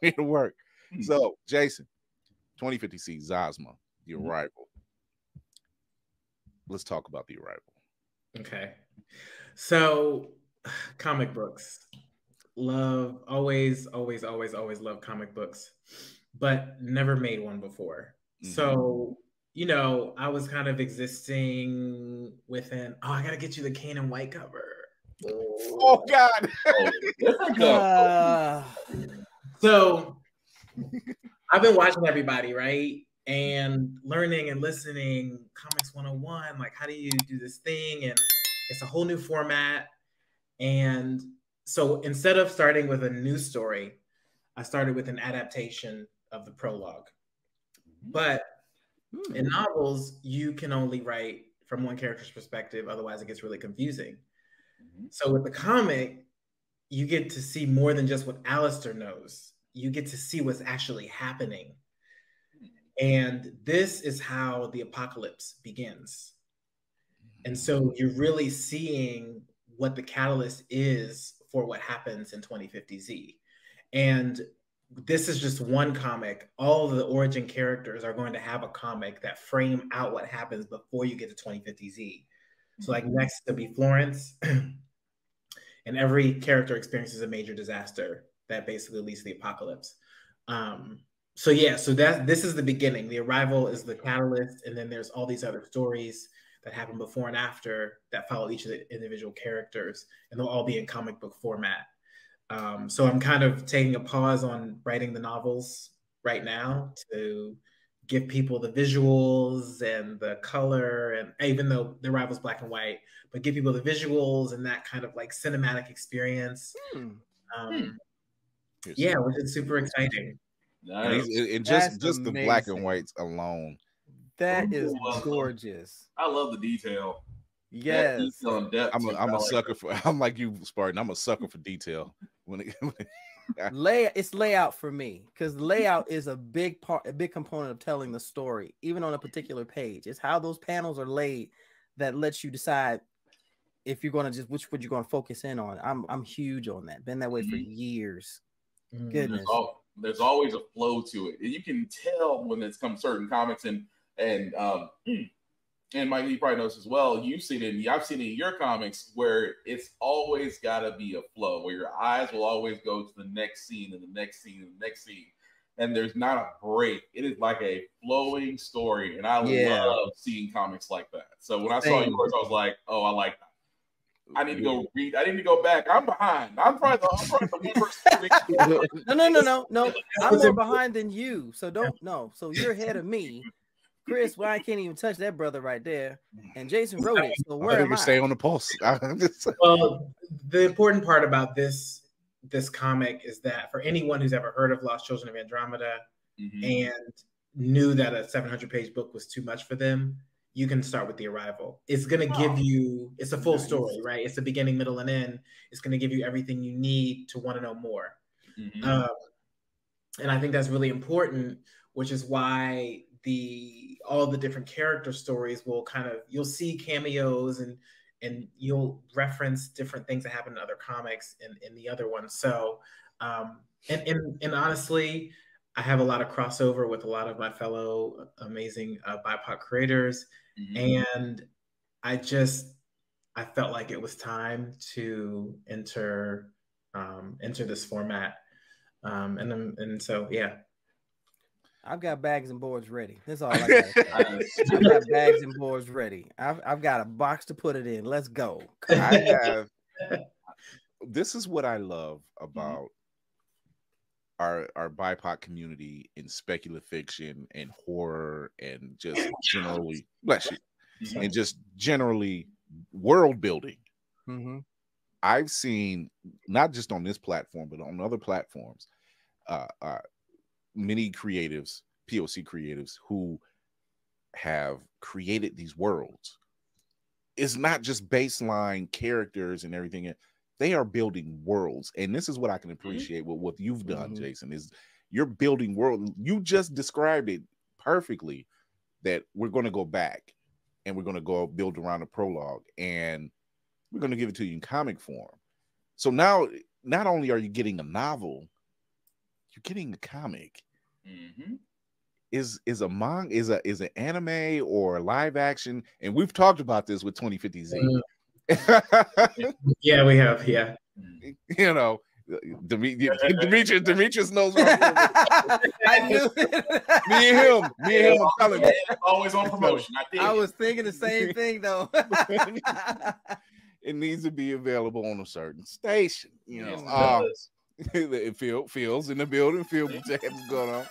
It'll work. So, Jason, 2050C, Zosma, The Arrival. Let's talk about The Arrival. Okay. So, comic books. Love, always love comic books, but never made one before. So, I was kind of existing within, I got to get you the Kane White cover. Oh God. So I've been watching everybody, right? And learning and listening Comics 101, like how do you do this thing? And it's a whole new format. And so instead of starting with a new story, I started with an adaptation of the prologue. But in novels, you can only write from one character's perspective, otherwise it gets really confusing. So with the comic, you get to see more than just what Alistair knows. You get to see what's actually happening. And this is how the apocalypse begins. And so you're really seeing what the catalyst is for what happens in 2050Z. And this is just one comic. All of the origin characters are going to have a comic that frame out what happens before you get to 2050Z. So like next to be Florence, and every character experiences a major disaster that basically leads to the apocalypse. So this is the beginning. The Arrival is the catalyst, and then there's all these other stories that happen before and after that follow each of the individual characters, and they'll all be in comic book format. So I'm kind of taking a pause on writing the novels right now to give people the visuals and the color, and even though The Arrival's black and white, but give people the visuals and that kind of like cinematic experience. Yeah, which is super exciting. And just the black and whites alone. That is gorgeous. I love the detail. Yes. Detail and depth. I'm a sucker for. I'm like you, Spartan. I'm a sucker for detail. It's layout for me, because layout is a big component of telling the story, even on a particular page. It's how those panels are laid that lets you decide if you're going to which you're going to focus in on. I'm huge on that. Been that way for years. Goodness. There's always a flow to it, and you can tell when it's come certain comics and Mike, you probably knows as well. You've seen it. I've seen it in your comics where it's always got to be a flow, where your eyes will always go to the next scene and the next scene and the next scene, and there's not a break. It is like a flowing story, and I love seeing comics like that. So when I saw yours, I was like, oh, I like that. I need to go read. I need to go back. I'm behind. I'm probably the No. I'm more behind than you. So So you're ahead of me. Chris, well, I can't even touch that brother right there. And Jason wrote it. So where am I? Stay on the pulse. Well, the important part about this comic is that for anyone who's ever heard of Lost Children of Andromeda and knew that a 700-page book was too much for them, you can start with The Arrival. It's going to give you, it's a full story, right? It's the beginning, middle, and end. It's going to give you everything you need to want to know more. And I think that's really important, which is why all the different character stories will you'll see cameos and you'll reference different things that happen in other comics in the other ones. So, and honestly, I have a lot of crossover with a lot of my fellow amazing BIPOC creators. And I felt like it was time to enter this format. And so, yeah. I've got bags and boards ready. That's all I got. I've got bags and boards ready. I've got a box to put it in. Let's go. This is what I love about our BIPOC community in speculative fiction and horror and just generally and just generally world building. I've seen, not just on this platform, but on other platforms, many creatives, POC creatives, who have created these worlds. It's not just baseline characters and everything. They are building worlds. And this is what I can appreciate with what you've done, Jason, is you're building world. You just described it perfectly, that we're going to go back and we're going to go build around a prologue and we're going to give it to you in comic form. So now, not only are you getting a novel, you're getting a comic. Mm-hmm. Is an anime or live action, and we've talked about this with 2050Z. Yeah, we have. Yeah, you know, Demetrius knows what I'm doing. I knew it. Me and him, I'm telling you. Always on promotion. I was thinking the same thing though. It needs to be available on a certain station. You know, it feels in the building. Feel what's going on.